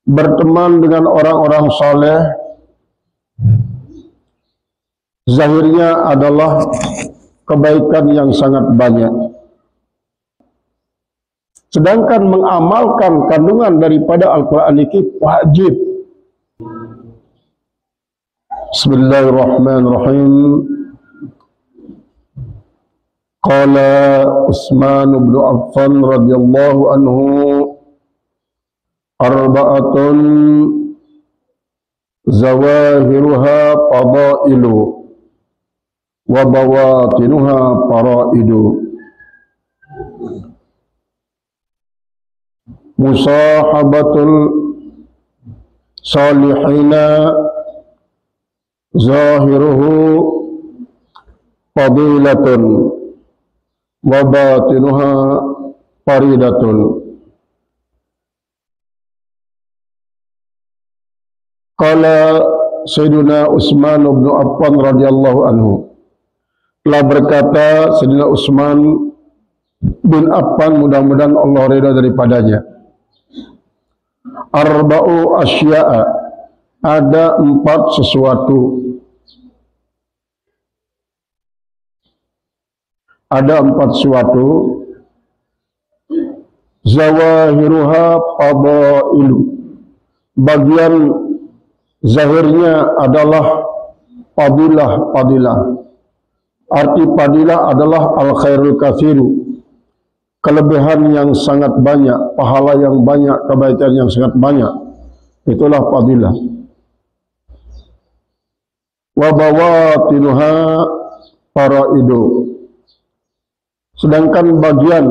berteman dengan orang-orang saleh zahirnya adalah kebaikan yang sangat banyak. Sedangkan mengamalkan kandungan daripada Al-Quran ini wajib. Bismillahirrahmanirrahim. Qala Utsman bin Affan radhiyallahu anhu, arba'atun zawahiruha fadailu wa bawatinuha faraidu. Musahabatul salihina zahiruhu fadilatun wa batinuha faridatun. Qala Sayyiduna Utsman bin Affan radhiyallahu anhu, telah berkata Sayyidina Utsman bin Affan, mudah-mudahan Allah ridha daripadanya, arba'u asya'a, ada 4 sesuatu, ada 4 sesuatu, zawahiruha fadailu, bagian zahirnya adalah fadilah. Arti fadilah adalah al-khairul kathiru, kelebihan yang sangat banyak, pahala yang banyak, kebaikan yang sangat banyak. Itulah fadilah. Wa bawatinuha faraidu, sedangkan bagian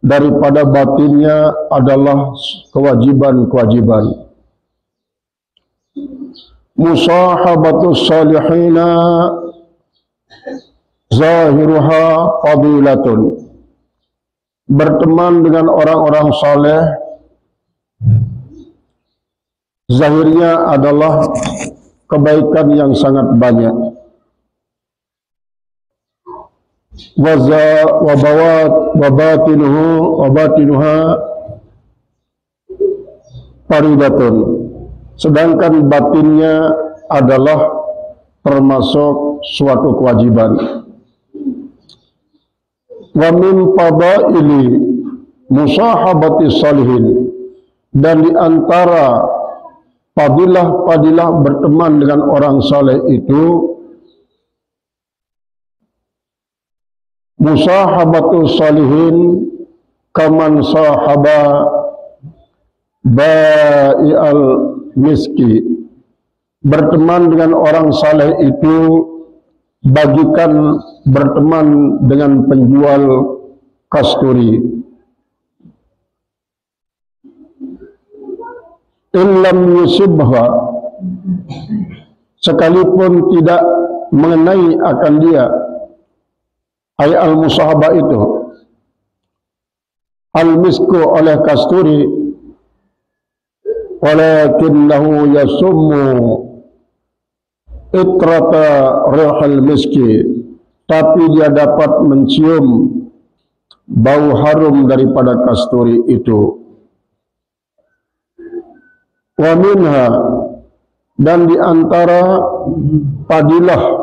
daripada batinnya adalah kewajiban-kewajiban. Musahabatus salihina zahiruha fadilatun, berteman dengan orang-orang saleh zahirnya adalah kebaikan yang sangat banyak. Wa batinuha faridatun, sedangkan batinnya adalah termasuk suatu kewajiban. Wa min fadaili musahabati salihin, dan di antara fadilah berteman dengan orang saleh itu musahabatu salihin kaman sahaba ba'ial miski, berteman dengan orang saleh itu bagikan berteman dengan penjual kasturi. Illam yusibha, sekalipun tidak mengenai akan dia, ay al-musahabah itu, al-misku oleh kasturi, walakinnahu yasummu itrata rihal miski, tapi dia dapat mencium bau harum daripada kasturi itu. Wa minha, dan di antara fadilah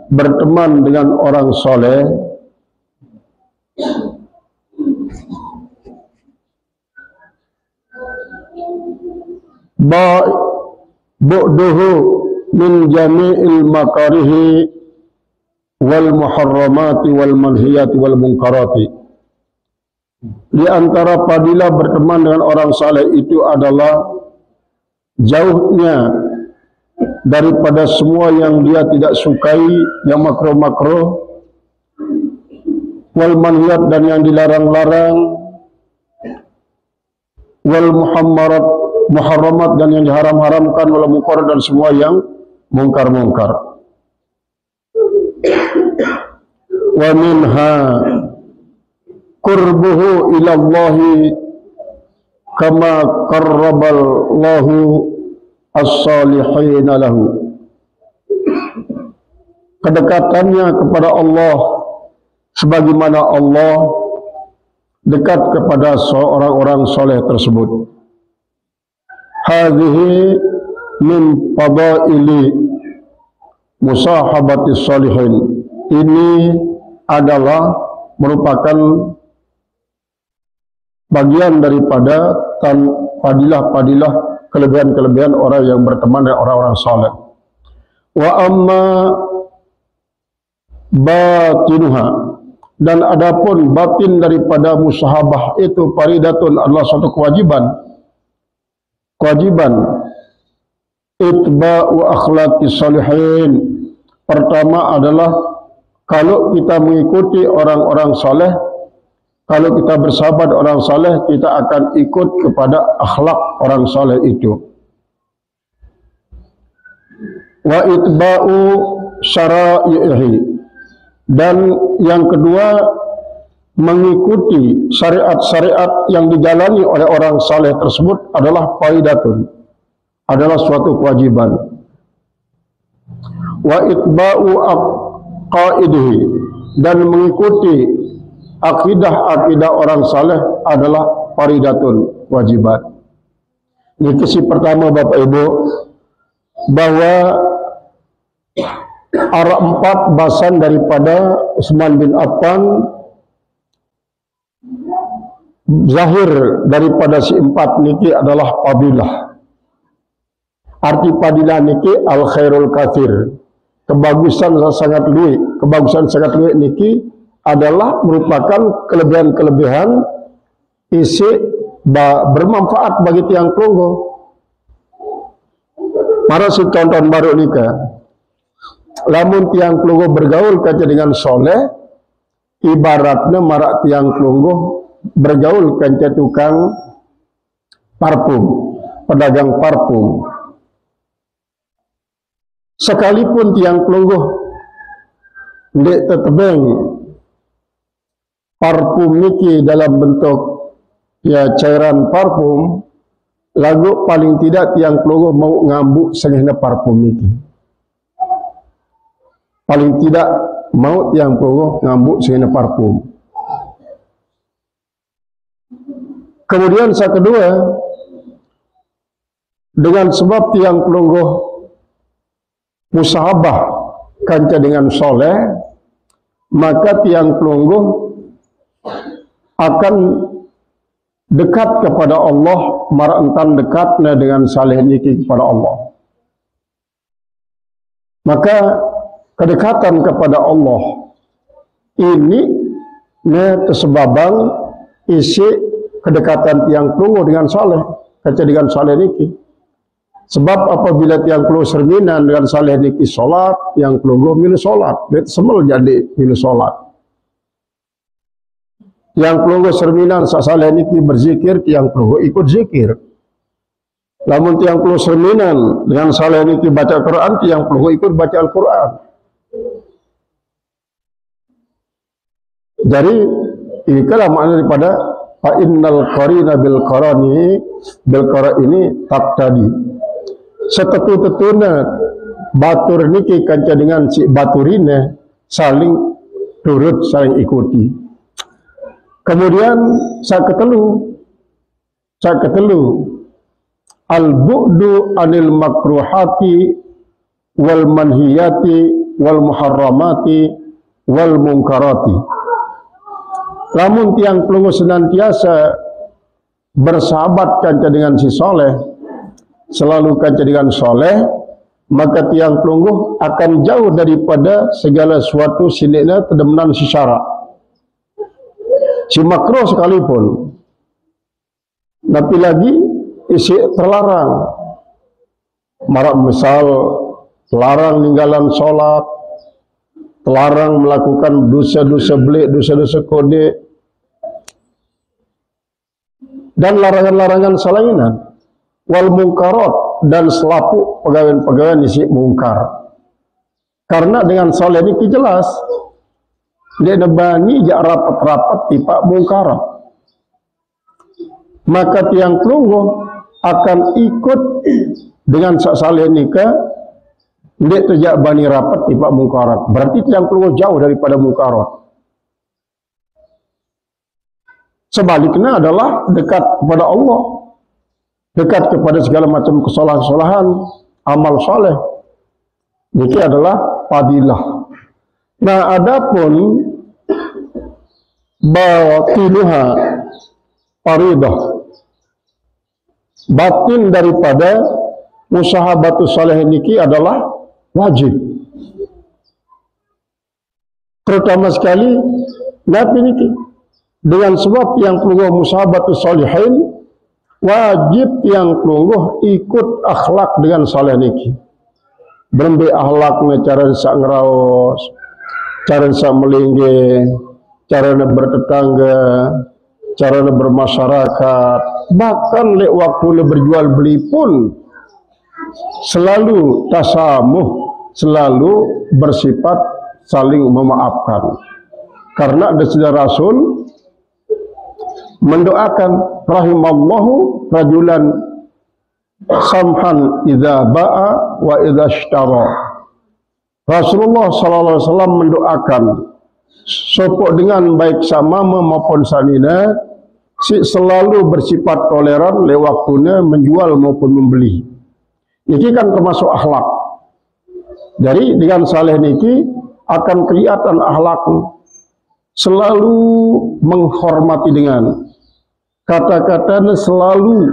berteman dengan orang soleh bu'duhu min jami'il makarihi wal muharramati wal manhiyati wal munkarati. Di antara fadilah berteman dengan orang saleh itu adalah jauhnya daripada semua yang dia tidak sukai, yang makruh-makruh, wal manhiyat, dan yang dilarang-larang, wal muharramat, dan yang diharam-haramkan, wal munkar, dan semua yang mungkar-mungkar. Wa minha qurbuhu ilallahi kama qarraballahu as-salihina lahu, kedekatannya kepada Allah sebagaimana Allah dekat kepada seorang-orang soleh tersebut. hadhihi min fadaili musahabati sholihin. Ini adalah merupakan bagian daripada fadilah-fadilah kelebihan-kelebihan orang yang berteman dengan orang-orang saleh. Wa amma batinuha, dan adapun batin daripada musahabah itu faridatun adalah suatu kewajiban itba'u akhlaqis salihin. Pertama adalah kalau kita mengikuti orang-orang saleh, kalau kita bersahabat orang saleh, kita akan ikut kepada akhlak orang saleh itu. Wa itba'u syara'ihi, dan yang kedua mengikuti syariat-syariat yang dijalani oleh orang saleh tersebut adalah faidatun, adalah suatu kewajiban. Wa itba'u aqaidihi, dan mengikuti akidah-akidah orang saleh adalah faridatun, kewajiban. Ini sisi pertama Bapak Ibu, bahwa ada 4 bahasan daripada Utsman bin Affan, zahir daripada si 4 niki adalah fadilah. Arti fadilah niki al khairul katsir, kebagusan sangat luwih niki adalah merupakan kelebihan-kelebihan isi bermanfaat bagi tiang kelungguh. Mara si tonton baru nikah, lamun tiang kelungguh bergaul kaca dengan soleh, ibaratnya marak tiang kelungguh bergaul kaca tukang parfum, pedagang parfum. Sekalipun tiang kelungguh ndek tetebeng parfum niki dalam bentuk ya cairan parfum, lagu paling tidak tiang kelungguh mau ngambuk sengehna parfum niki. Paling tidak mau tiang kelungguh ngambuk sengehna parfum. Kemudian yang kedua, dengan sebab tiang kelungguh musahabah kanca dengan soleh, maka tiang kelungguh akan dekat kepada Allah, marantan dekatnya dengan saleh niki kepada Allah. Maka kedekatan kepada Allah ini tersebabang isi kedekatan tiang kelungguh dengan saleh, kaca dengan saleh niki. Sebab apabila tiang kelungguh serminan dengan saleh niki solat, tiang kelungguh milu solat, dia semel jadi milu solat. Tiang kelungguh serminan saleh niki berzikir, tiang kelungguh ikut zikir. Lamun tiang kelungguh serminan dengan saleh niki baca Quran, tiang kelungguh ikut baca Al-Quran. Jadi ini kalah makna daripada fa innal qarina bil qarani ini taqtadi. Setetu-tetuna batur niki kanca dengan si baturine saling turut, saling ikuti. Kemudian saya ketelu al-bu'du anil makruhati wal manhiyati wal muharramati wal munkarati. Lamun tiang kelungguh senantiasa bersahabat kanca dengan si soleh, selalu kanca dengan soleh, maka tiang kelungguh akan jauh daripada segala sesuatu sinikna tedemenan si syarak, si makruh sekalipun. Tapi lagi isi terlarang, marak misal terlarang ninggalan sholat, terlarang melakukan dosa-dosa belik, dosa-dosa kode, dan larangan-larangan salainan, wal mungkarat, dan selapu pegawai-pegawai isi mungkar. Karena dengan soleh ini jelas dia nebani jak rapat-rapat tipak mungkarat, maka tiang kelungguh akan ikut dengan sak saleh nikah. Dia terjak bani rapat tiba mungkarat. Berarti tiang kelungguh jauh daripada mungkarat. Sebaliknya adalah dekat kepada Allah. dekat kepada segala macam kesalahan-kesalahan, amal soleh. Ini adalah fadilah. Nah, adapun batinuha faridah, batin daripada musahabatus saleh niki adalah wajib. Terutama sekali Nabi niki dengan sebab yang pelungguh musahabatus salihin, wajib yang pelungguh ikut akhlak dengan saleh niki. Berembe akhlaknya, cara sak ngeraos, cara sak melingge, cara bertetangga, cara bermasyarakat, bahkan lek waktu le berjual beli pun selalu tasamuh, selalu bersifat saling memaafkan. Karena ada sejarah Rasul mendoakan rahimallahu rajulan samhan idza ba'a wa idza ishtara. Rasulullah sallallahu alaihi wasallam mendoakan sopok dengan baik sama maupun sanina si selalu bersifat toleran le waktuna menjual maupun membeli. Ini kan termasuk akhlak. Jadi dengan saleh niki akan kelihatan akhlak, selalu menghormati dengan kata-katanya, selalu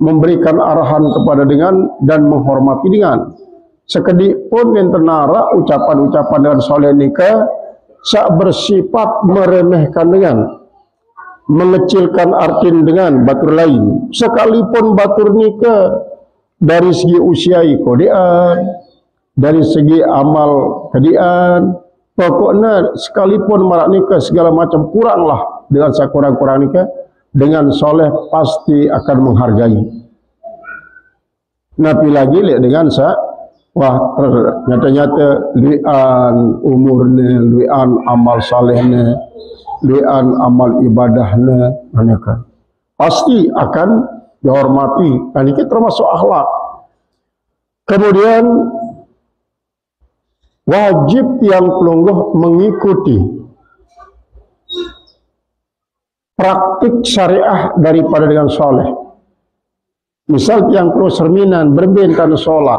memberikan arahan kepada dengan dan menghormati dengan. Sekedik pun yang tenara ucapan-ucapan dengan saleh nikah sak bersifat meremehkan dengan, mengecilkan artin dengan batur lain. Sekalipun batur nikah dari segi usia kodean, dari segi amal kedian, pokoknya sekalipun marak nikah segala macam kuranglah dengan sekurang-kurang nikah, dengan soleh pasti akan menghargai. Nabi lagi lihat dengan wah nyata-nyata luian umurnya, luian amal salehnya, luian amal ibadahnya, kan pasti akan dihormati. Dan ini termasuk akhlak. Kemudian wajib yang pelungguh mengikuti praktik syariah daripada dengan soleh. Misal yang perlu cerminan berbentang sholat.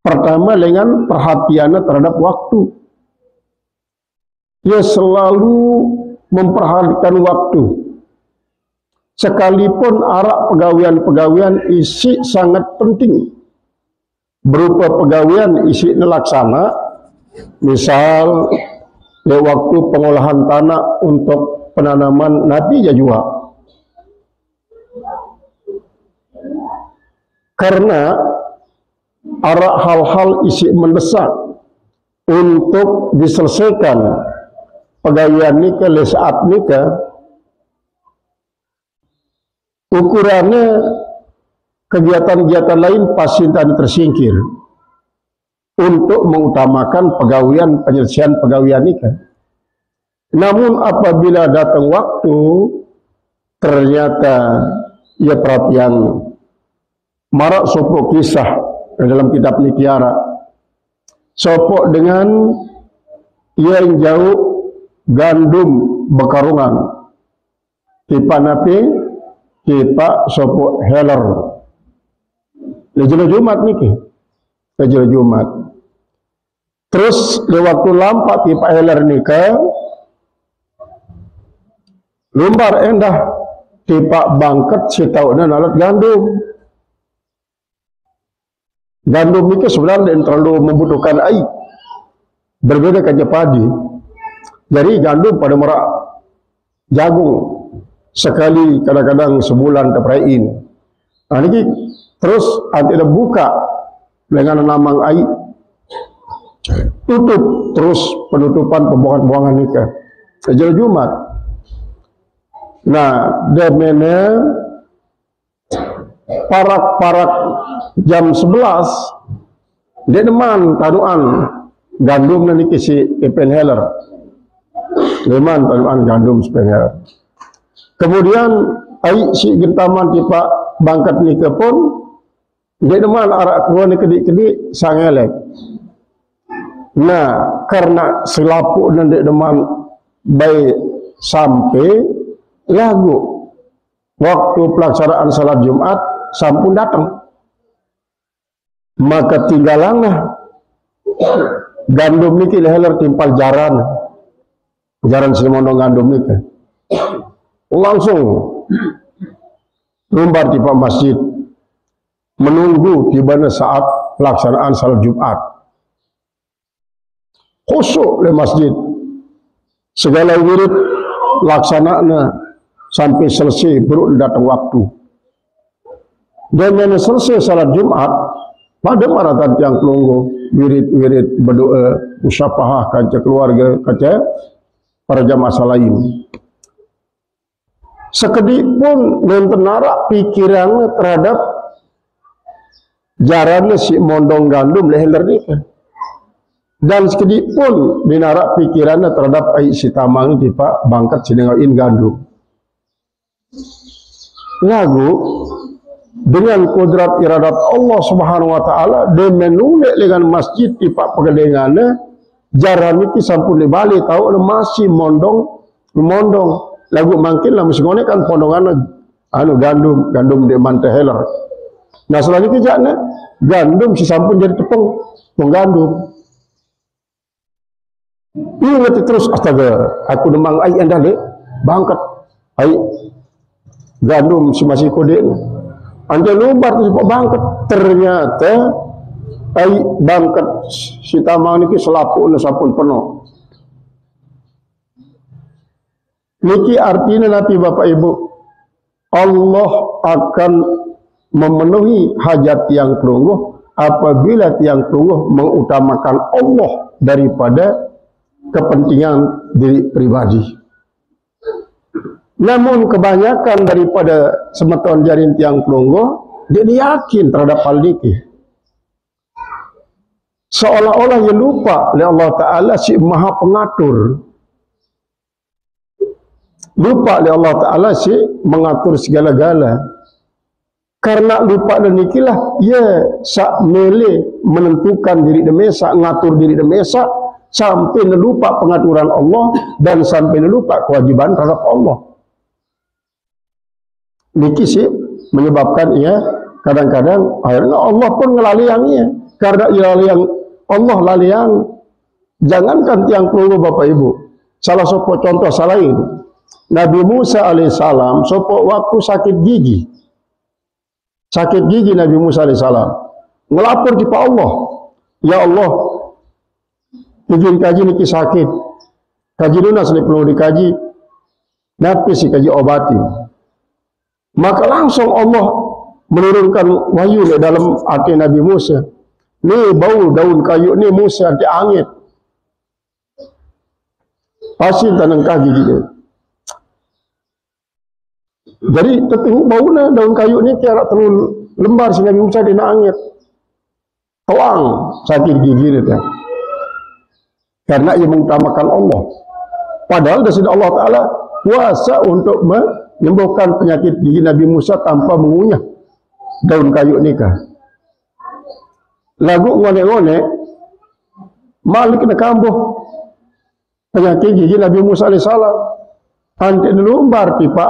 Pertama dengan perhatiannya terhadap waktu. Dia selalu memperhatikan waktu. Sekalipun arak pegawaian-pegawaian isi sangat penting. Berupa pegawaian isi laksana. Misal waktu pengolahan tanah untuk penanaman nabi ya juga. Karena arak hal-hal isi mendesak untuk diselesaikan pegawaian nikah le saat nikah, ukurannya kegiatan-kegiatan lain pasti tersingkir untuk mengutamakan pegawaian penyelesaian pegawaian nikah. Namun apabila datang waktu ternyata ia perhatian marak sopok kisah dalam kitab Nikiara, sopok dengan ia yang jauh gandum bekarungan tipa napi tipa sopok heler lejala Jumat niki, lejala Jumat. Terus di waktu lampak tipa heler nikah lumbar endah tipa bangket si tahunan alat gandum. Gandum itu sebenarnya terlalu membutuhkan air. Berbeda kerja padi. Jadi gandum pada merak jagung sekali kadang-kadang sebulan terperain. Nah ini terus ada buka dengan namang air, tutup terus penutupan pembuangan-pembuangan nikah. Sejak Jumat. Nah, demene parak-parak jam 11 dia deman tanuan gandum nanti kisi penheler deman tanuan gandum penheler. Kemudian ai si gentaman tipa bangkat nikah pun dia deman arak keluar ni kedik-kedik sangelek. Nah karena selapuk dan dia deman baik sampai lagu waktu pelaksanaan salat Jumat sampun datang, maka tinggalanlah gandum niki leher timpal jaran simondong gandum niki langsung lumbar di Pak Masjid menunggu tibanya saat pelaksanaan salat Jumat. Khusyuk di masjid, segala wirid laksananya sampai selesai baru datang waktu. Dan yang selesai salat Jumat pada maratan yang kelunggu wirid berdoa musyafahah kaca keluarga kaca para jamaah lain. Sekedik pun mentenarak pikirannya terhadap jarannya si mondong gandum leher nikah. Dan sekedik pun dinarak pikirannya terhadap ai si tamang di Pak bangkat sinengain gandum. Lagu dengan kodrat iradat Allah Subhanahu wa taala dia menulek dengan masjid di Pak pegedengannya jaran itu sampun dibalik tahu masih mondong lagu mungkin lah mesti ngonek kan pondongan gandum di manteheler. Nah selanjutnya kejaknya gandum si sampun jadi tepung gandum. Ingat terus astaga aku demang ai anda dek bangkat ai gandum si masih kode anda lubar tu bangkat ternyata ai bangkat si tamang niki selapu sampun penuh. Niki artinya nanti Bapak Ibu Allah akan memenuhi hajat yang kelungguh apabila tiang kelungguh mengutamakan Allah daripada kepentingan diri pribadi. Namun kebanyakan daripada semeton jarin tiang kelungguh dia yakin terhadap hal ini. Seolah-olah dia lupa oleh Allah Ta'ala si maha pengatur. Lupa oleh Allah Ta'ala si mengatur segala-gala. Karena lupa dan ikilah ya sak mele menentukan diri demesa, ngatur diri demesa sampai lupa pengaturan Allah dan sampai lupa kewajiban terhadap Allah. Niki sih menyebabkan ia kadang-kadang akhirnya Allah pun ngelaliangnya karena yang Allah laliang. Jangankan tiang kelulu Bapak Ibu, salah satu contoh salain Nabi Musa alaihissalam sopo waktu sakit gigi Nabi Musa alaihissalam ngelapor di Pak Allah, ya Allah izin kaji niki sakit kaji lunas ini perlu dikaji napi si kaji obati, maka langsung Allah menurunkan wahyu di dalam hati Nabi Musa, ni bau daun kayu ni Musa di angin pasin tanang kaki gitu. Jadi tetap baunya daun kayu ni kira terlalu lembar si Nabi Musa di angin toang sakit gigi dia karena ia mengutamakan Allah, padahal dari Allah Ta'ala kuasa untuk menyembuhkan penyakit gigi Nabi Musa tanpa mengunyah daun kayu nikah. Lagu ngone-ngone malik na kambuh penyakit gigi Nabi Musa alaihissalam nanti lumbar tipa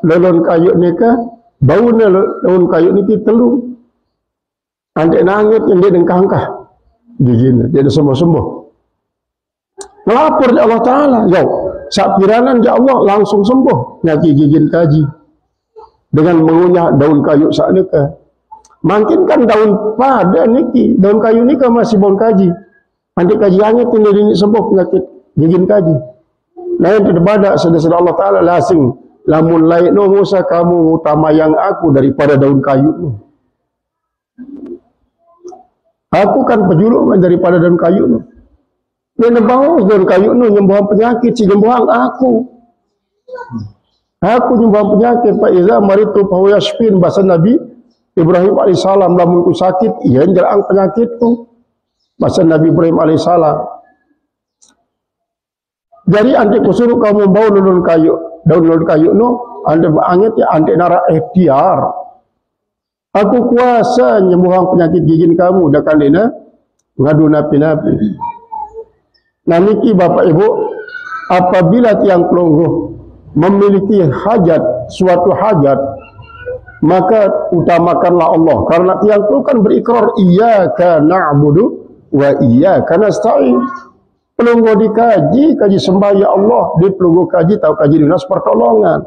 daun kayu nikah baunya daun kayu niki telung nanti nangit yang dia dengkangkah giginya jadi sembuh-sembuh. Melapor di Allah Ta'ala, ya sapiranan ya Allah langsung sembuh nyaki gigin kaji dengan mengunyah daun kayu saat nikah. Mungkin kan daun pada niki daun kayu nikah masih bon kaji nanti kaji angit ini sembuh penyakit gigin kaji. Nah yang terbadak sedang Allah Ta'ala lasing lamun lain no Musa kamu utama yang aku daripada daun kayu. Aku kan pejuluk daripada daun kayu. Dia nebau daun kayu nu nyembuhan penyakit si nyembuhan aku. Aku nyembuhan penyakit Pak Iza maritu pahuyasfin bahasa Nabi Ibrahim alaihissalam lamun ku sakit iya jerang penyakitku bahasa Nabi Ibrahim alaihissalam. Jadi anti kusuruh kamu bau daun kayu no anda angit ya anda nara ikhtiar. Aku kuasa nyembuhan penyakit gigin kamu dah kalina ngadu napi-napi. Nah niki Bapak Ibu apabila tiang pelungguh memiliki hajat, suatu hajat, maka utamakanlah Allah. Karena tiang pelunggu kan berikrar iyyaka na'budu wa iyyaka nasta'in. Pelunggu kaji sembah ya Allah, di pelunggu kaji tahu kaji dinas pertolongan.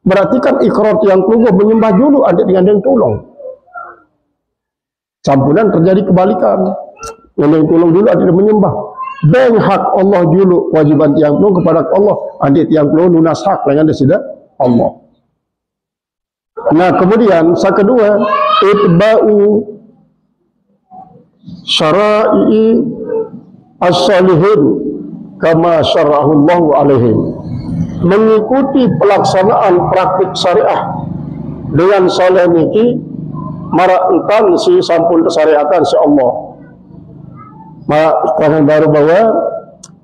Berarti kan ikrar tiang pelunggu menyembah dulu ada dengan yang tolong. Campuran terjadi kebalikan. Yang tolong dulu ada yang menyembah. Dan hak Allah dulu wajiban tiang pelunggu kepada Allah. Adik tiang pelunggu lunas hak dengan dia Allah. Nah kemudian yang kedua, itba'u syara'i as-salihin kama syara'ahullahu alaihim. Mengikuti pelaksanaan praktik syariah dengan saleh niki marakan si sampun syariatan si Allah. Maka baru bahwa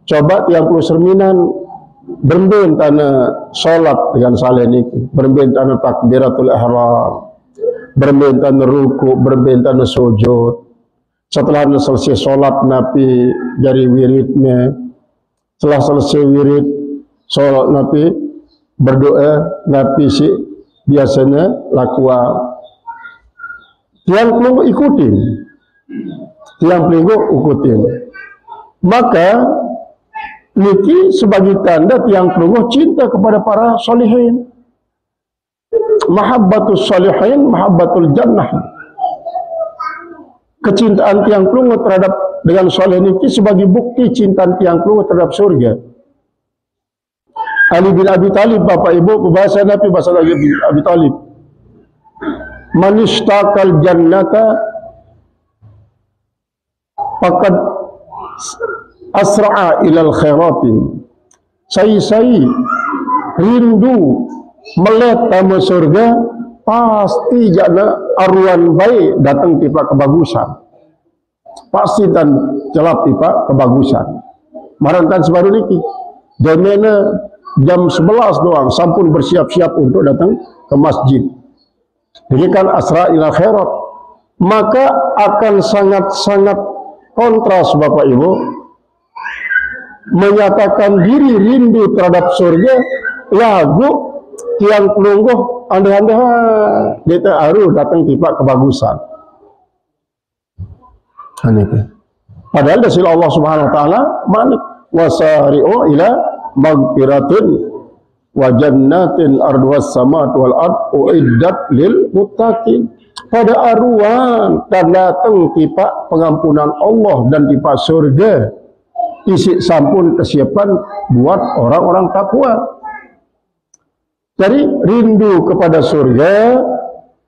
coba tiang puluh serminan berben tanah salat dengan saleh niki, berben tanah takbiratul ihram, berben tanah ruku, berben tanah sujud. Setelah selesai salat nabi dari wiridnya, setelah selesai wirid salat nabi berdoa nabi si biasanya lakukan. Tiang pelunggu ikutin, tiang pelunggu ikutin. Maka niki sebagai tanda tiang pelunggu cinta kepada para solihin. Mahabbatus solihin, mahabbatul jannah. Kecintaan tiang pelunggu terhadap dengan soleh niki sebagai bukti cinta tiang pelunggu terhadap surga. Ali bin Abi Talib, bapak ibu, bahasa Nabi bahasa Ali bin Abi Talib. Man ishtaqal jannata faqad asra'a ilal khairatin. Saya rindu melihat tamu surga, pasti jana arwan baik datang tiba kebagusan. Pasti dan jelap tiba kebagusan. Marantan sebaru niki. Jamena jam 11 doang sampun bersiap-siap untuk datang ke masjid. Demikian asra ila khairat. Maka akan sangat-sangat kontras Bapak Ibu menyatakan diri rindu terhadap surga, lagu tiang pelungguh anda-anda kita harus datang tiba kebagusan. Padahal dari Allah Subhanahu wa taala manik wasari'u ila magfiratin wa jannatin arduwas samawati wal ard uiddat lil muttaqin. Pada aruan dan datang tiba pengampunan Allah dan tiba surga isi sampun kesiapan buat orang-orang takwa. Jadi rindu kepada surga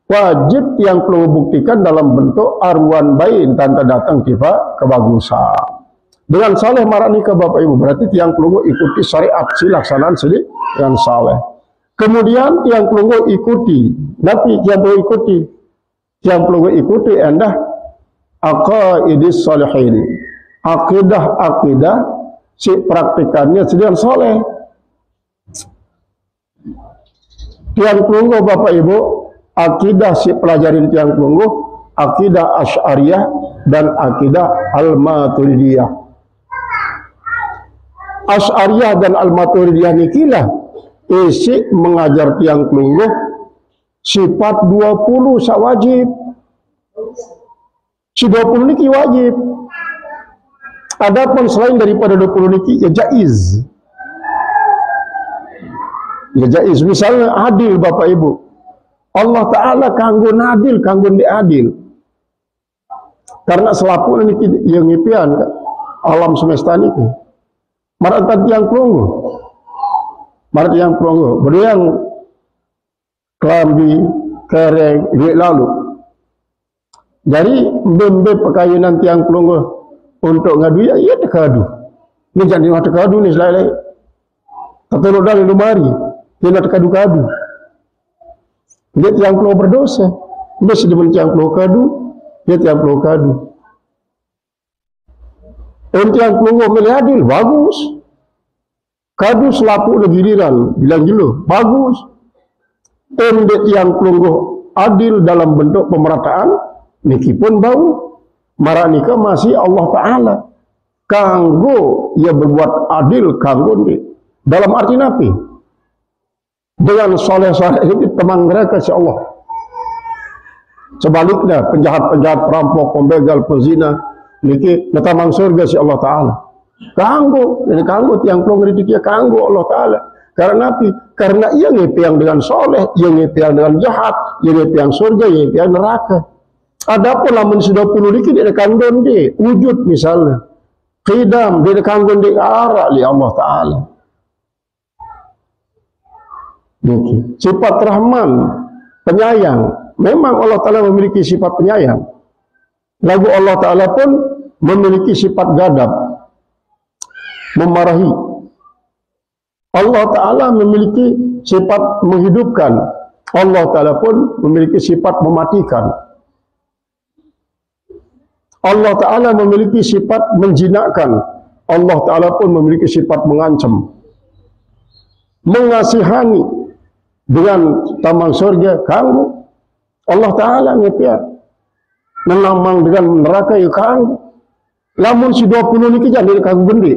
wajib yang perlu buktikan dalam bentuk arwan bain tanda datang tiba kebagusan. Dengan saleh maranika Bapak Ibu berarti tiang pelunggu ikuti syariat silaksanaan sendiri dengan saleh. Kemudian tiang pelunggu ikuti, tapi tiang pelunggu ikuti endah aqaidis salihin. Akidah si praktikannya sedang saleh. Tiang pelunggu Bapak Ibu, akidah si pelajarin tiang pelunggu, akidah Asy'ariyah dan akidah Al-Maturidiyah. Asy'ariyah dan Al-Maturidiyah nikilah isi mengajar tiang pelunggu sifat 20 sak wajib. Si 20 niki wajib. Adapun selain daripada 20 niki ya jaiz. Ya jaiz. Misalnya adil Bapak Ibu. Allah Ta'ala kanggo adil, kanggo diadil. Karena selaku niki yang ngipian alam semesta niki. Maratan tiang pelunggu. Marat tiang pelunggu. Beriang kelambi, kereng, duit lalu. Jadi bembe pekayunan tiang pelunggu untuk ngadu ya iya tekadu. Ini jangan tekadu nih selai. Tertelur dari lumari. Dia nak tekadu-kadu. Dia tiang pelunggu berdosa. Dia sedang tiang pelunggu kadu. Dia tiang pelunggu kadu. Tiang pelunggu milih adil, bagus. Kadu selapu legiriran, bilang jelo, bagus. Tiang pelunggu adil dalam bentuk pemerataan, niki pun bau. Maranika masih Allah Ta'ala. Kanggo ia berbuat adil, kanggo ni. Dalam arti napi. dengan soleh-soleh ini temang mereka si Allah. Sebaliknya penjahat-penjahat, perampok, pembegal, pezina niki netamang surga si Allah Ta'ala. Kanggo, ini kanggo tiang plong rezeki kanggo Allah Ta'ala. Karena apa? Karena ia ngepiang dengan soleh, ia ngepiang dengan jahat, ia ngepiang surga, ia ngepiang neraka. Adapun lamun sudah puluh dikit dia kanggon dia, wujud misalnya. Qidam dia kanggon dia arak li Allah Ta'ala. Niki. Sifat Rahman, penyayang. Memang Allah Ta'ala memiliki sifat penyayang. Lagu Allah Ta'ala pun memiliki sifat gadab, memarahi. Allah Ta'ala memiliki sifat menghidupkan. Allah Ta'ala pun memiliki sifat mematikan. Allah Ta'ala memiliki sifat menjinakkan. Allah Ta'ala pun memiliki sifat mengancam. Mengasihani dengan taman surga kamu. Allah Ta'ala ngetia. Menamang dengan neraka ya kamu. Lamun si 20 niki jadi kamu bendi.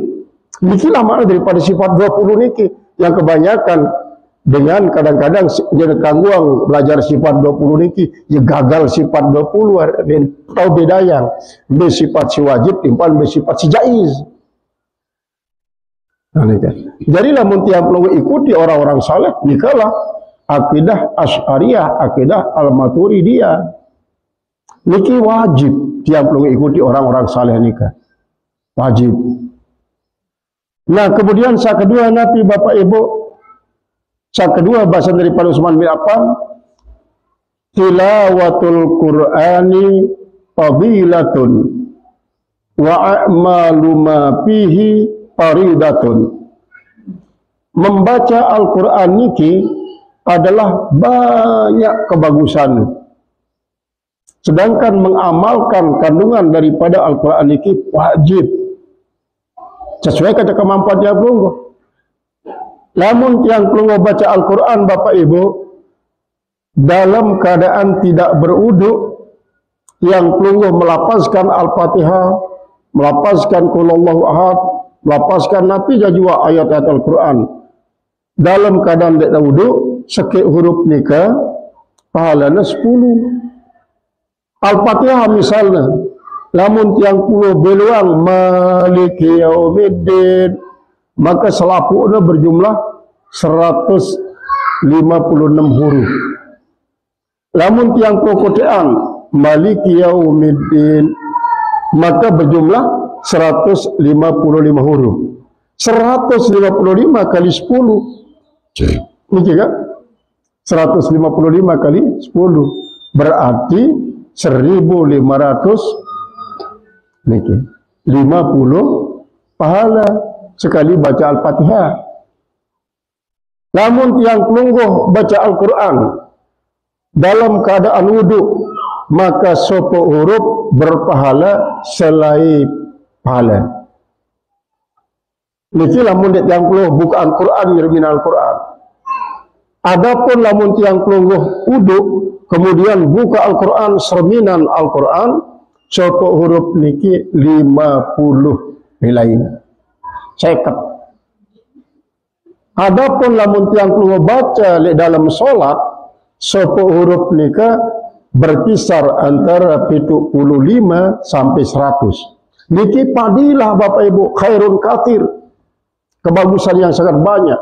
Nikilah makna daripada sifat 20 niki. Yang kebanyakan dengan kadang-kadang jadi kangguang belajar sifat 20 niki. Ya gagal sifat 20. Tahu beda yang. Bersifat si wajib, timpan bersifat si jaiz. Nah, jadi lamun tiap perlu ikuti orang-orang saleh, nikalah akidah Asy'ariyah, akidah Al-Maturidiyah. Niki wajib tiap perlu ikuti orang-orang saleh nikah. Wajib. Nah, kemudian saat kedua Nabi Bapak Ibu, saat kedua bahasa daripada Utsman bin Affan, tilawatul Qur'ani fadilatun wa a'malu ma fihi faridatun. Membaca Al-Quran niki adalah banyak kebagusan. Sedangkan mengamalkan kandungan daripada Al-Quran niki wajib. Sesuai kata kemampuan yang pelungguh. Namun yang pelungguh baca Al-Quran Bapak Ibu dalam keadaan tidak berwudu, yang pelungguh melapazkan Al-Fatihah, melapazkan Qulhuwallahu Ahad, melapazkan Nabi jua ayat-ayat Al-Quran dalam keadaan tidak wudu, sekik huruf nikah pahalanya 10. Al-Fatihah misalnya, lamun tiang puluh beluang maliki yaumiddin, maka selapuknya berjumlah 156 huruf. Lamun tiang puluh kotean maliki yaumiddin, maka berjumlah 155 huruf. 155 kali 10. Ini kan? 155 kali 10 berarti 1500 niki 50 pahala sekali baca Al-Fatihah. Namun tiang pelungguh baca Al-Quran dalam keadaan wudu, maka sopo huruf berpahala selain pahala. Niki lamun tiang pelungguh buka Al-Quran nyermin Al-Quran. Adapun lamun tiang pelungguh wudu kemudian buka Al-Quran, serminan Al-Quran, sopo huruf niki 50 nilainya. Ceket. Adapun lamun tiang pelungguh baca dalam solat, sopo huruf nika berkisar antara 75 sampai 100. Niki padilah Bapak Ibu, khairun kathir. Kebagusan yang sangat banyak.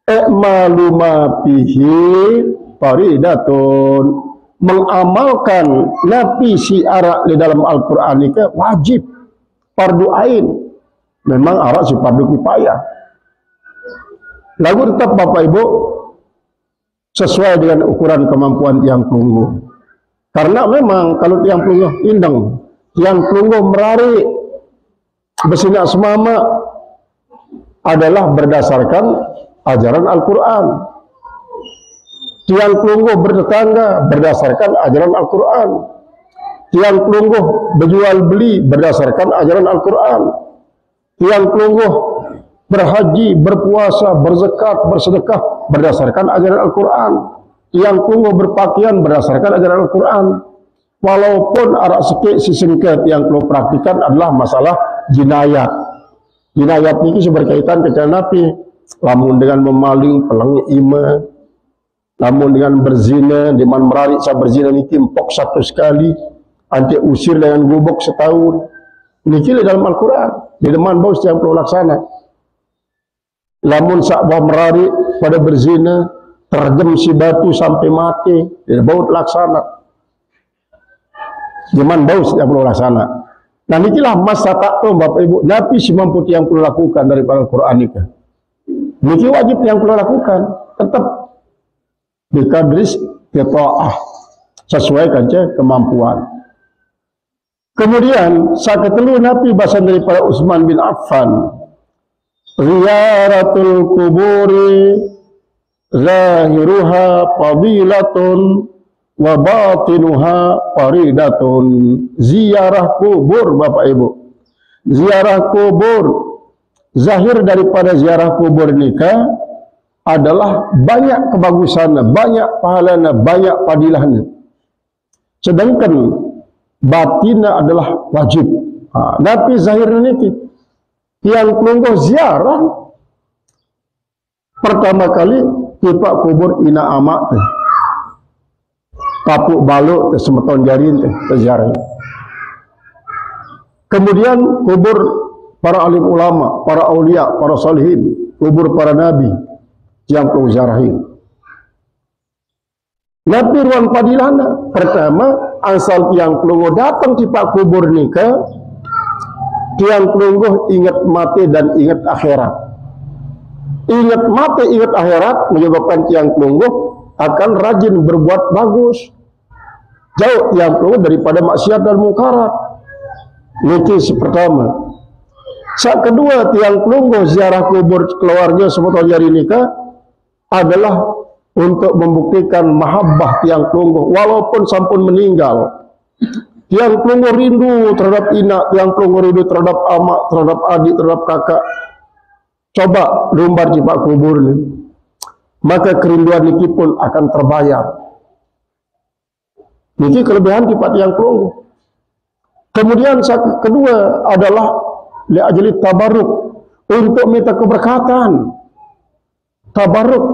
I'malu ma fihi faridatun. Mengamalkan nabi syiara di dalam Al-Quran ini wajib, fardu ain. Memang arak si fardu kifayah. Lalu tetap Bapak Ibu sesuai dengan ukuran kemampuan tiang pelungguh. Karena memang kalau tiang pelungguh indeng, tiang pelungguh merari bersinak semama adalah berdasarkan ajaran Al-Quran. Tiang pelungguh bertetangga berdasarkan ajaran Al-Quran. Tiang pelungguh berjual beli berdasarkan ajaran Al-Quran. Tiang pelungguh berhaji, berpuasa, berzakat, bersedekah berdasarkan ajaran Al-Quran. Tiang pelungguh berpakaian berdasarkan ajaran Al-Quran. Walaupun arak sikit sisingket yang perlu praktikan adalah masalah jinayat. Jinayat ini berkaitan dengan Nabi. lamun dengan memaling pelangi ima, lamun dengan berzina, di man merarik sa berzina niki empok satu sekali, anti usir dengan gubok setahun. Niki dalam Al-Quran, di deman bau yang perlu laksana. Lamun sak bawa merarik pada berzina, terjem si batu sampai mati, di bau laksana. Di man bau yang perlu laksana. Nah inilah masa taklum Bapak Ibu, Nabi si mampu yang perlu lakukan daripada Al-Quran ini. Ini wajib yang perlu lakukan, tetap dikadris qita'ah, sesuai saja kemampuan. Kemudian saat ketelu Nabi bahasa daripada Utsman bin Affan, ziyaratul kuburi zahiruha fadilatun wa batinuha faridatun. Ziarah kubur Bapak Ibu, ziarah kubur, zahir daripada ziarah kubur nikah adalah banyak kebagusannya, banyak pahalanya, banyak padilahnya. Sedangkan batinnya adalah wajib. Tapi zahir ini yang kelungguh ziarah pertama kali tiba kubur ina amak teh, kapuk baluk teh semeton jarin teh ziarah. Kemudian kubur para alim ulama, para aulia, para salihin, kubur para nabi yang perlu ziarahin. Nabi ruang padilana pertama asal tiang kelungguh datang di pak kubur nikah, tiang kelungguh ingat mati dan ingat akhirat. Ingat mati, ingat akhirat menyebabkan tiang kelungguh akan rajin berbuat bagus, jauh tiang kelungguh daripada maksiat dan munkarat. Ini pertama. Saat kedua, tiang kelungguh ziarah kubur keluarga semoga jari nikah adalah untuk membuktikan mahabbah tiang kelungguh walaupun sampun meninggal. Tiang kelungguh rindu terhadap inak, tiang kelungguh rindu terhadap amak, terhadap adik, terhadap kakak. Coba lumbar di pak kubur ini, maka kerinduan niki pun akan terbayar. Niki kelebihan di pak tiang kelungguh. Kemudian saat kedua adalah li'ajli tabarruk, untuk minta keberkatan. Tabarruk,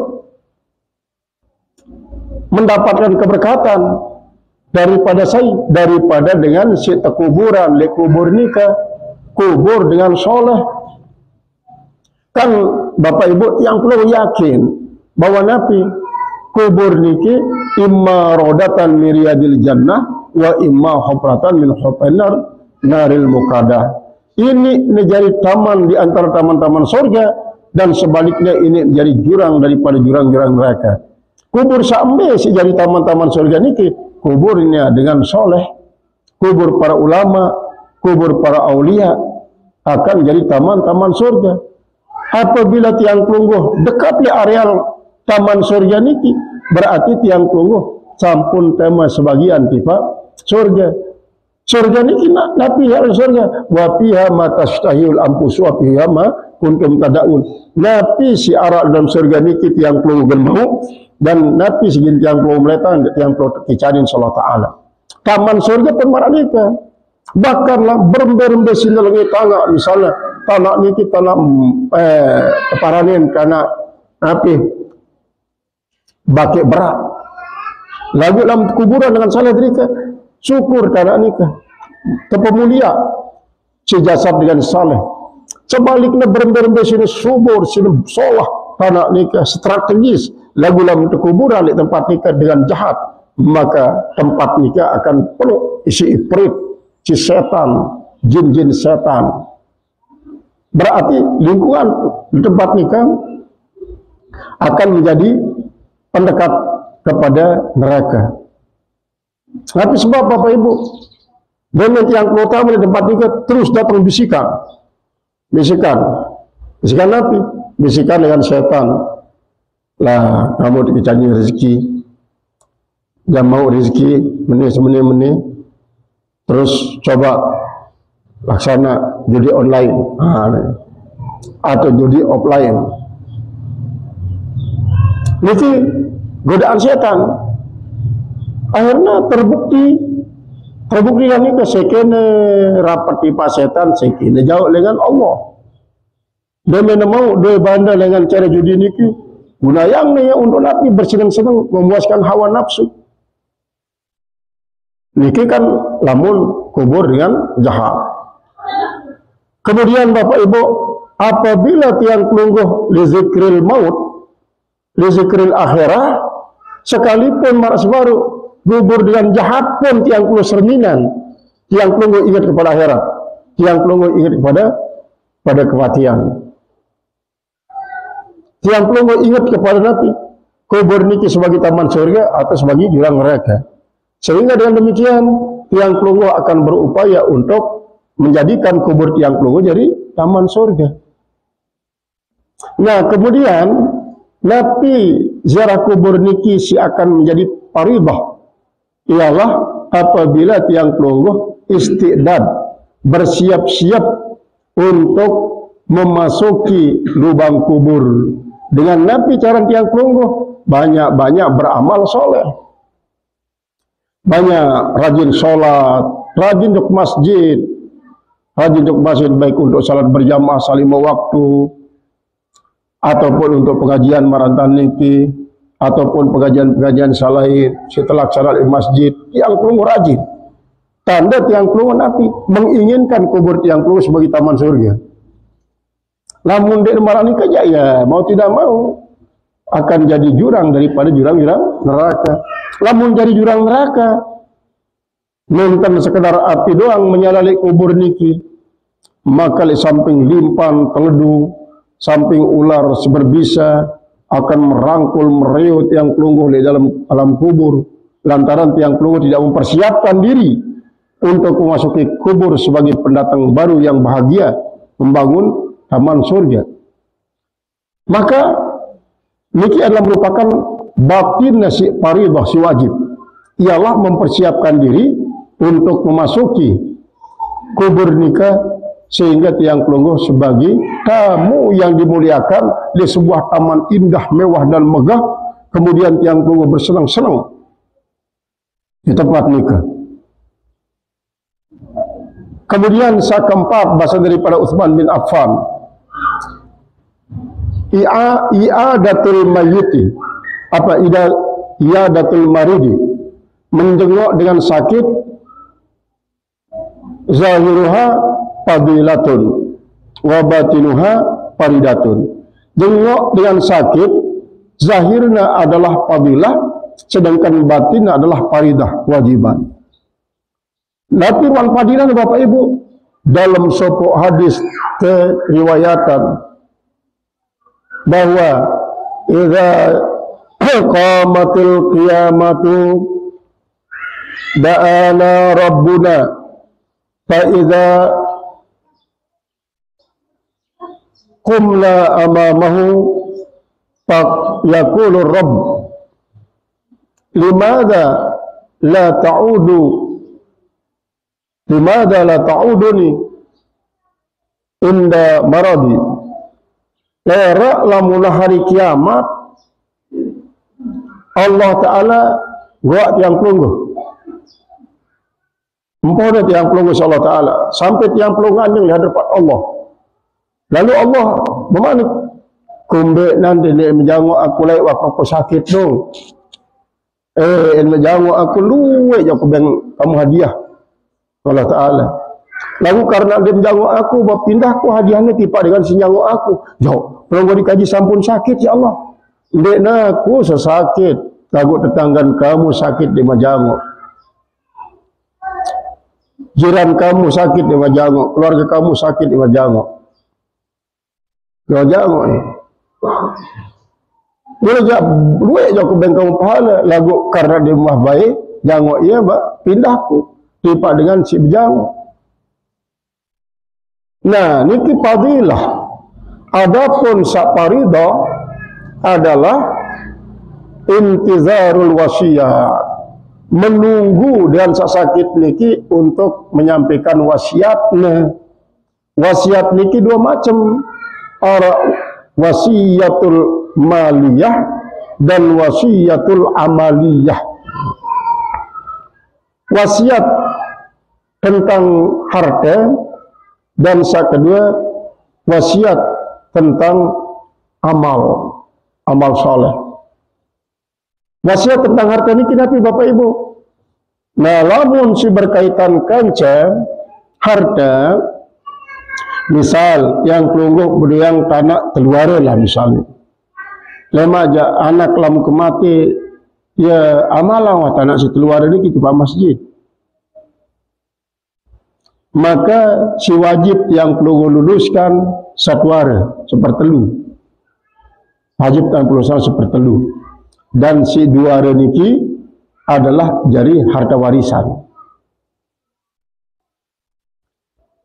mendapatkan keberkatan daripada daripada dengan si kuburan, li kubur nikah, kubur dengan soleh. Kan Bapak Ibu yang perlu yakin bahwa Nabi kubur niki imma rodatan miriyadil jannah wa imma hufratan min hufanar naril muqadah. Ini menjadi taman di antara taman-taman surga, dan sebaliknya ini menjadi jurang daripada jurang-jurang neraka. Kubur sampai si jadi taman-taman surga niki, kuburnya dengan soleh, kubur para ulama, kubur para aulia akan jadi taman-taman surga. Apabila tiang kelungguh dekat di areal taman surga niki, berarti tiang kelungguh sampun tema sebagian tipe surga. Surga niki nabi ya surga wa fiha ma tastahil anfus wa fiha ma kuntum tadaun. Nabi si arak dalam surga niki tiang kelungguh mau, dan nabi segini tiang kelungguh meletan tiang kelungguh kicanin sallallahu taala. Taman surga pun maranika. Bahkanlah berembe-rembe sinelenge tanah misalnya tanah niki tanah keparanin karena api bakit berat. Lagu dalam kuburan dengan salah derika syukur karena nikah kepemulia si jasad dengan saleh. Sebaliknya berembe-rembe sini subur, sini solah tanah nikah strategis. Lagu dalam kuburan di tempat nikah dengan jahat, maka tempat nikah akan penuh isi ifrit, si setan, jin-jin setan. Berarti lingkungan di tempat nikah akan menjadi pendekat kepada neraka. Tapi sebab Bapak Ibu, dengan yang utama di tempat nikah terus datang bisikan, bisikan Nabi, bisikan dengan setan. Lah kamu dikecani rezeki, jangan mau rezeki meni, terus coba laksana judi online atau judi offline. Ini godaan setan. Akhirnya terbukti kan ini sekene rapat pipa setan, sekene jauh dengan Allah. Dia mana mau dia bandar dengan cara judi niki. Guna yang ni untuk Nabi bersenang-senang memuaskan hawa nafsu. Niki kan lamun kubur dengan jahat. Kemudian Bapak Ibu, apabila tiang kelungguh li zikril maut, li zikril akhirah, sekalipun maras baru kubur dengan jahat pun tiang kelungguh serminan, tiang kelungguh ingat kepada akhirat, tiang kelungguh ingat pada kematian. Tiang kelungguh ingat kepada Nabi, kubur niki sebagai taman surga atau sebagai jurang neraka. Sehingga dengan demikian tiang kelungguh akan berupaya untuk menjadikan kubur tiang kelungguh jadi taman surga. Nah, kemudian Nabi ziarah kubur niki si akan menjadi fardhah ialah apabila tiang kelungguh istiqdad, bersiap-siap untuk memasuki lubang kubur. Dengan Nabi cara tiang kelungguh banyak-banyak beramal soleh, banyak rajin sholat, rajin untuk masjid, rajin untuk masjid baik untuk salat berjamaah salima waktu, ataupun untuk pengajian marantan niki, ataupun pengajian-pengajian salain setelah salat di masjid. Tiang kelungguh rajin. Tanda tiang kelungguh Nabi menginginkan kubur tiang kelungguh sebagai taman surga. Lamun dia marani kerja ya mau tidak mau akan jadi jurang daripada jurang-jurang neraka. Lamun jadi jurang neraka, nonton sekedar api doang menyalali kubur niki, maka di samping limpan teledu, samping ular seberbisa akan merangkul mereyut tiang kelungguh di dalam alam kubur, lantaran tiang kelungguh tidak mempersiapkan diri untuk memasuki kubur sebagai pendatang baru yang bahagia membangun taman surga. Maka niki adalah merupakan batin si fardhah, si wajib, ialah mempersiapkan diri untuk memasuki kubur nikah, sehingga tiang kelungguh sebagai tamu yang dimuliakan di sebuah taman indah, mewah dan megah. Kemudian tiang kelungguh bersenang-senang di tempat nikah. Kemudian saat keempat bahasa daripada Utsman bin Affan, i'adatul mayyiti, apa i'adatul maridi, menjenguk dengan sakit, zahiruha fadilatun wa batinuha faridatun. Jenguk dengan sakit zahirnya adalah fadilah, sedangkan batin adalah faridah, wajiban. Nabi wal fadilah Bapak Ibu dalam sebuah hadis keriwayatan bahwa idza qamatil qiyamatu da'ana rabbuna fa idza qumna amamahu fa yaqulu rabb limadha la ta'uduni inda maradi. Lerak lamunah hari kiamat Allah Ta'ala buat tiang kelungguh, empurna tiang kelungguh Allah Ta'ala sampai tiang kelungguh anjing di hadapan Allah. Lalu Allah memanik, kumbe nanti dia menjanguk aku laik waktu aku sakit dong, menjanguk aku luwe aku bang kamu hadiah Allah Ta'ala. Lalu karena dia menjanguk aku, berpindah aku hadiahnya tiba dengan sinjanguk aku. Jauh, kalau dikaji sampun sakit ya Allah. Ndek aku sesakit, lagu tetanggan kamu sakit di majanguk, jiran kamu sakit di majanguk, keluarga kamu sakit di majanguk. Majanguk ni. Boleh jak luwe jak aku bengkau pahala lagu karena dia mah baik, janguk ia pindahku tiba dengan si berjanguk. Nah, niki fadilah. Adapun fardhah adalah intizarul wasiyat, menunggu dengan sakit niki untuk menyampaikan wasiatnya. Wasiat niki dua macam, wasiyatul maliyah dan wasiyatul amaliyah. Wasiat tentang harta, dan kedua wasiat tentang amal soleh. Wasiat tentang harta ini kenapa Bapak Ibu? Nah, lamun si berkaitan kanca harta, misal yang kelungguh beriang tanah teluare lah misalnya. Lema aja anak lam kemati, ya amalang tanah si teluare ini kita masjid. Maka si wajib yang kelungguh luluskan satuare sepertelu. Wajib yang pelurusan sepertelu. Dan si dua reniki adalah jadi harta warisan.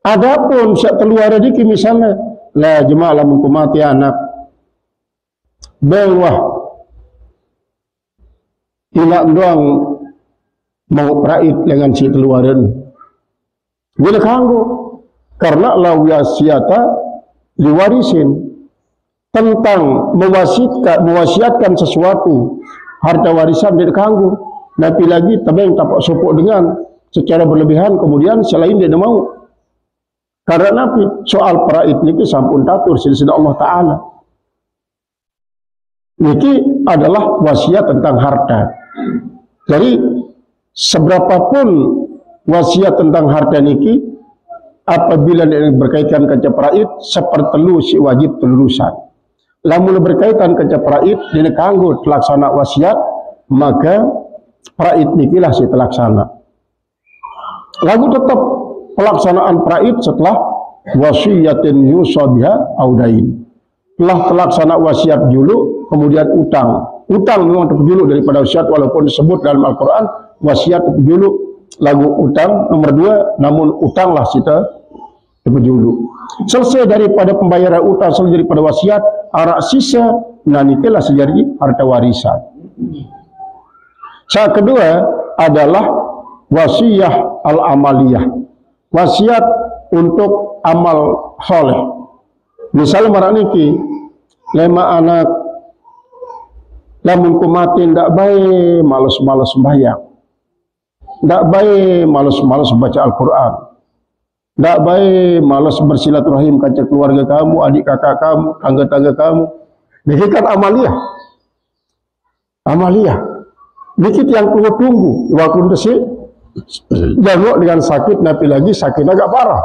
Adapun sak telua reniki misalnya, lah jemaah lamun kumati anak bewah inak doang mau prait dengan si telua ren. Bila kanggo karena la wasiata diwarisin tentang mewasiatkan sesuatu harta warisan dia kanggo, tapi lagi tabeng tapak sopok dengan secara berlebihan kemudian selain dia mau. Karena napi soal peraid niki sampun tatur silsilah Allah Taala. Niki adalah wasiat tentang harta. Jadi seberapapun wasiat tentang harta niki apabila dia berkaitan dengan peraid sepertelu si wajib telurusan. Lamun berkaitan kerja peraid dina kanggo telaksana wasiat, maka peraid nikilah si telaksana. Lagu tetap pelaksanaan peraid setelah wasiyatin yusabiha audain. Telah telaksana wasiat dulu, kemudian utang. Utang memang terjuluk daripada wasiat walaupun disebut dalam Al-Quran wasiat terjuluk lagu utang nomor 2, namun utanglah kita terjuluk. Selesai daripada pembayaran utang, selesai daripada wasiat, arak sisa, nah nikelah sejadi harta warisan. Yang kedua adalah wasiyah al-amaliyah. Wasiat untuk amal soleh. Misalnya marah niki, lema anak lamun kumati ndak baik malas-malas sembahyang. Ndak baik malas-malas baca Al-Quran. Ndak baik malas bersilaturahim kaca keluarga kamu, adik kakak kamu, tangga-tangga kamu. Ini kan amaliyah. Amaliyah. Dikit yang tunggu waktu desi jangok dengan sakit, tapi lagi sakit agak parah.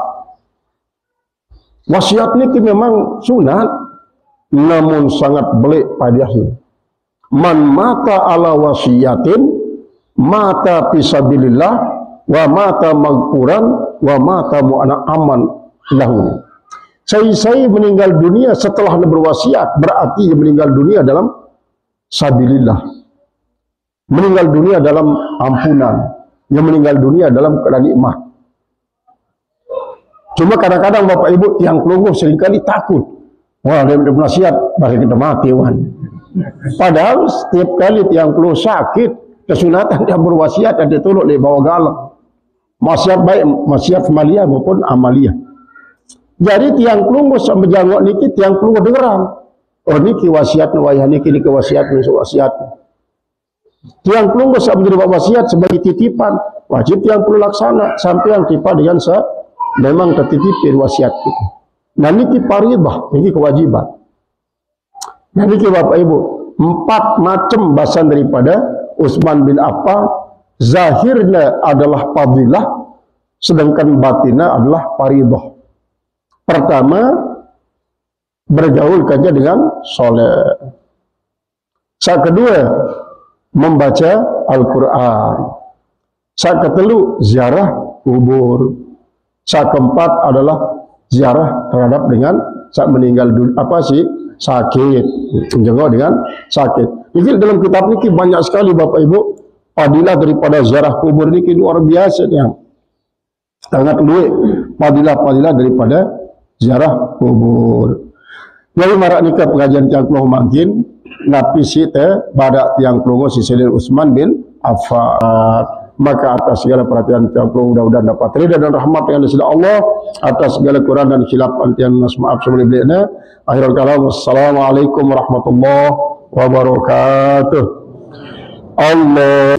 Wasiat ini memang sunat, namun sangat belik padahal. Man mata ala wasiyatin mata fisabilillah wa mata magfuran wa mata mu'ana aman lahu. Saya meninggal dunia setelah berwasiat, berarti meninggal dunia dalam sabilillah. Meninggal dunia dalam ampunan, yang meninggal dunia dalam keadaan nikmat. Cuma kadang-kadang Bapak Ibu yang kelungguh seringkali takut. Wah, dia berwasiat, bagi kita mati, wan. Padahal setiap kali yang kelungguh sakit, kesunatan dia berwasiat dan ditolak di bawah galang. Wasiat baik, wasiat maliyah maupun amaliyah. Jadi tiang kelungguh sampai jangok niki tiang kelungguh dengeran. Oh niki wasiat wayah niki wasiat wasiat. Tiang kelungguh sampai jadi wasiat sebagai titipan, wajib tiang perlu laksana sampai yang tipa dengan memang tertitipin wasiat itu. Nah niki paribah, niki kewajiban. Nah niki Bapak Ibu, 4 macam bahasan daripada Utsman bin Affan. Zahirnya adalah fadilah, sedangkan batinnya adalah paribah. Pertama, bergaul saja dengan soleh. Yang kedua, membaca Al-Quran. Yang ketiga, ziarah kubur. Yang keempat adalah ziarah terhadap dengan saat meninggal sakit, menjenguk dengan sakit. Ini dalam kitab ini banyak sekali Bapak Ibu fadilah daripada ziarah kubur ini luar biasa yang sangat luwih fadilah daripada ziarah kubur. Jadi marak nikah pengajian tiang keluar makin napi sita badak tiang keluar si Sayyidina Utsman bin Affan. Maka atas segala perhatian tiang keluar mudah-mudahan dapat ridha dan rahmat yang disini Allah. Atas segala kurang dan khilaf tiang nas maaf sebelum beliau. Akhirul kalam, wassalamualaikum warahmatullahi wabarakatuh. Allah